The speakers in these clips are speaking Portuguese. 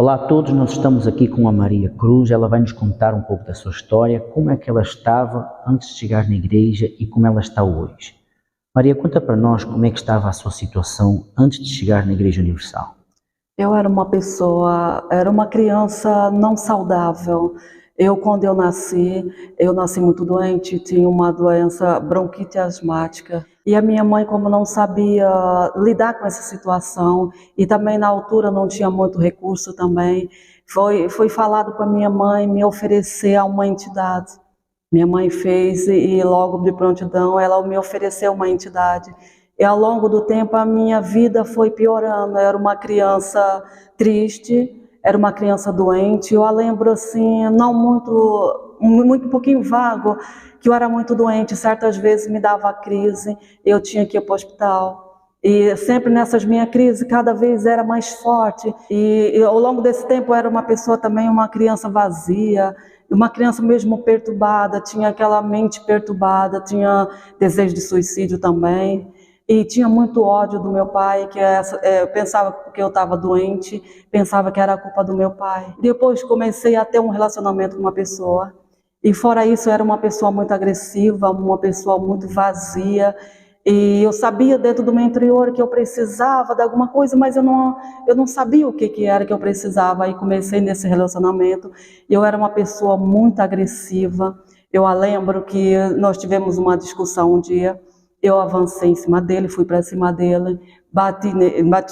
Olá a todos, nós estamos aqui com a Maria Cruz, ela vai nos contar um pouco da sua história, como é que ela estava antes de chegar na igreja e como ela está hoje. Maria, conta para nós como é que estava a sua situação antes de chegar na Igreja Universal. Eu era uma criança não saudável. Quando eu nasci muito doente, tinha uma doença bronquite asmática. E a minha mãe, como não sabia lidar com essa situação, e também na altura não tinha muito recurso também, foi falado para minha mãe me oferecer a uma entidade. Minha mãe fez e logo de prontidão ela me ofereceu uma entidade. E ao longo do tempo a minha vida foi piorando. Eu era uma criança triste, era uma criança doente. Eu a lembro assim, não muito pouquinho vago, que eu era muito doente. Certas vezes me dava crise, eu tinha que ir para o hospital. E sempre nessas minhas crises, cada vez era mais forte. E ao longo desse tempo eu era uma pessoa também, uma criança vazia, uma criança mesmo perturbada, tinha aquela mente perturbada, tinha desejo de suicídio também. E tinha muito ódio do meu pai, eu pensava que eu estava doente, pensava que era a culpa do meu pai. Depois comecei a ter um relacionamento com uma pessoa. E fora isso, eu era uma pessoa muito agressiva, uma pessoa muito vazia. E eu sabia dentro do meu interior que eu precisava de alguma coisa, mas eu não sabia o que era que eu precisava. Aí comecei nesse relacionamento. Eu era uma pessoa muito agressiva. Eu lembro que nós tivemos uma discussão um dia. Eu avancei em cima dele, fui para cima dele, bati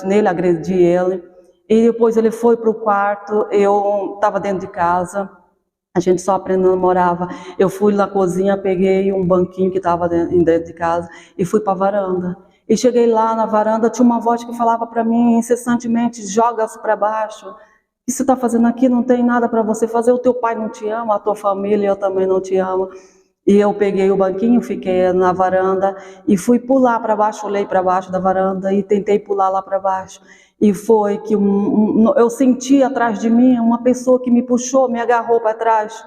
nele, agredi ele. E depois ele foi para o quarto, eu estava dentro de casa. A gente só aprendendo namorava. Eu fui na cozinha, peguei um banquinho que estava dentro de casa e fui para a varanda. E cheguei lá na varanda, tinha uma voz que falava para mim incessantemente: joga-se para baixo. O que você está fazendo aqui? Não tem nada para você fazer. O teu pai não te ama, a tua família, eu também não te amo. E eu peguei o banquinho, fiquei na varanda e fui pular para baixo, olhei para baixo da varanda e tentei pular lá para baixo. E foi que eu senti atrás de mim uma pessoa que me puxou, me agarrou para trás.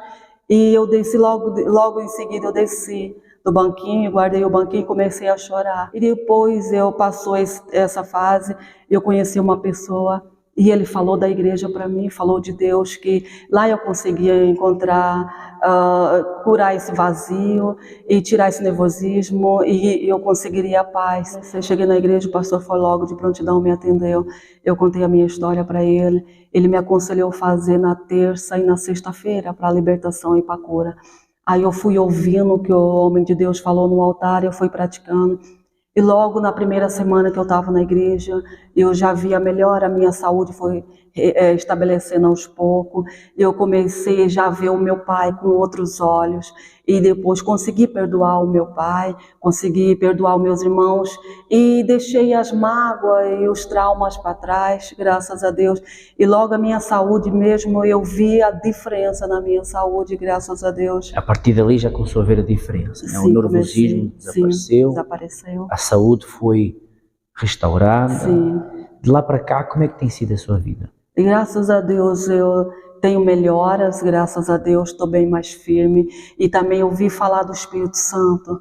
E eu desci logo em seguida, eu desci do banquinho, guardei o banquinho e comecei a chorar. E depois passou essa fase, eu conheci uma pessoa e ele falou da igreja para mim, falou de Deus, que lá eu conseguia encontrar, curar esse vazio e tirar esse nervosismo e eu conseguiria a paz. Eu cheguei na igreja, o pastor foi logo de prontidão, me atendeu, eu contei a minha história para ele, ele me aconselhou fazer na terça e na sexta-feira para a libertação e para a cura. Aí eu fui ouvindo o que o homem de Deus falou no altar, eu fui praticando. E logo na primeira semana que eu estava na igreja, eu já via melhor, a minha saúde foi estabelecendo aos poucos. Eu comecei já a ver o meu pai com outros olhos e depois consegui perdoar o meu pai, consegui perdoar os meus irmãos e deixei as mágoas e os traumas para trás, graças a Deus. E logo a minha saúde mesmo, eu vi a diferença na minha saúde, graças a Deus. A partir dali já começou a ver a diferença, né? O nervosismo desapareceu, desapareceu. A saúde foi restaurada. Sim. De lá para cá, como é que tem sido a sua vida? E graças a Deus eu tenho melhoras, graças a Deus estou bem mais firme. E também ouvi falar do Espírito Santo.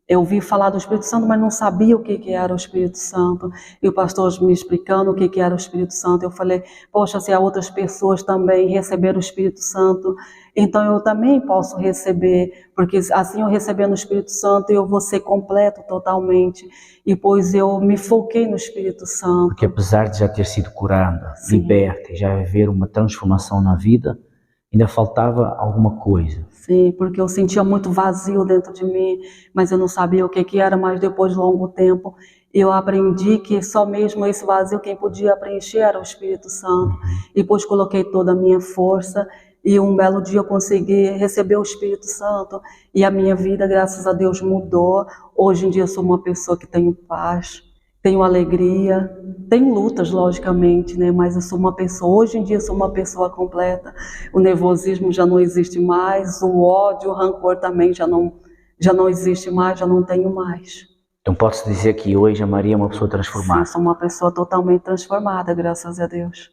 Eu ouvi falar do Espírito Santo, mas não sabia o que era o Espírito Santo. E o pastor me explicando o que era o Espírito Santo. Eu falei, poxa, se há outras pessoas também receberam o Espírito Santo, então eu também posso receber, porque assim eu recebendo o Espírito Santo, eu vou ser completo totalmente. E pois eu me foquei no Espírito Santo. Porque apesar de já ter sido curada, liberta e já haver uma transformação na vida, ainda faltava alguma coisa. Sim, porque eu sentia muito vazio dentro de mim, mas eu não sabia o que era, mas depois de longo tempo eu aprendi que só mesmo esse vazio quem podia preencher era o Espírito Santo. E depois coloquei toda a minha força e um belo dia eu consegui receber o Espírito Santo e a minha vida, graças a Deus, mudou. Hoje em dia eu sou uma pessoa que tenho paz, tenho alegria, tenho lutas, logicamente, né? Mas eu sou uma pessoa, hoje em dia eu sou uma pessoa completa. O nervosismo já não existe mais, o ódio, o rancor também já não existe mais, já não tenho mais. Então posso dizer que hoje a Maria é uma pessoa transformada? Sim, sou uma pessoa totalmente transformada, graças a Deus.